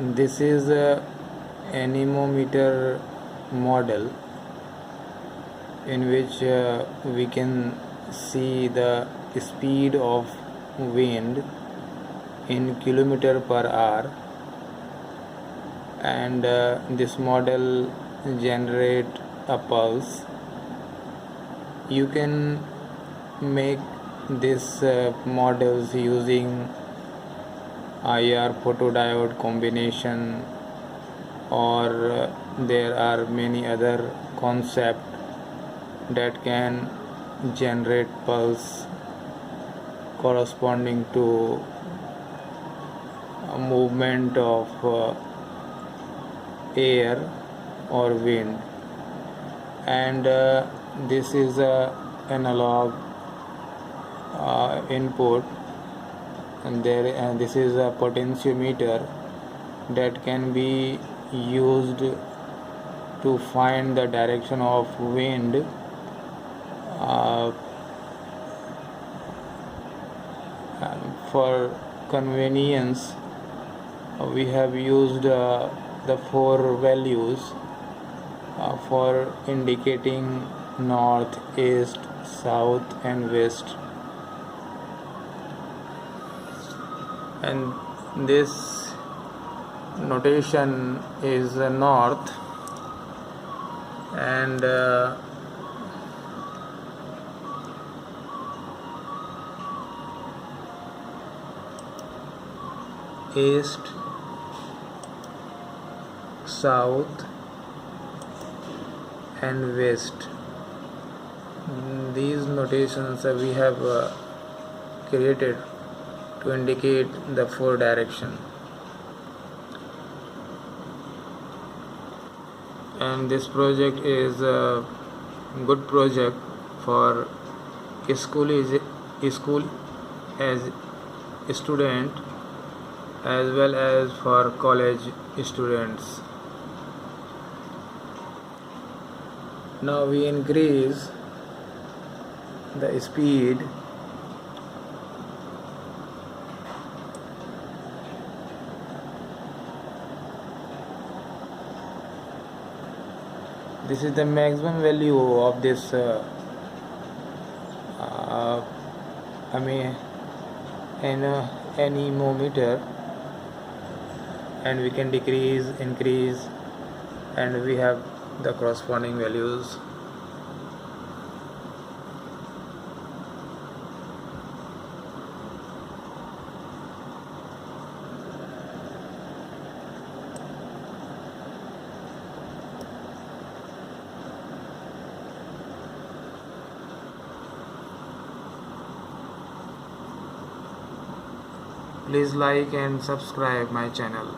This is a anemometer model in which we can see the speed of wind in kilometer per hour, and this model generate a pulse. You can make this models using IR photodiode combination, or there are many other concepts that can generate pulse corresponding to a movement of air or wind. And this is a analog input, and this is a potentiometer that can be used to find the direction of wind. For convenience, we have used the four values for indicating north, east, south and west, and this notation is north, and east, south and west. These notations we have created to indicate the four direction. And this project is a good project for school as a student as well as for college students. Now we increase the speed this is the maximum value of this anemometer, and we can decrease, increase, and we have the corresponding values. Please like and subscribe my channel.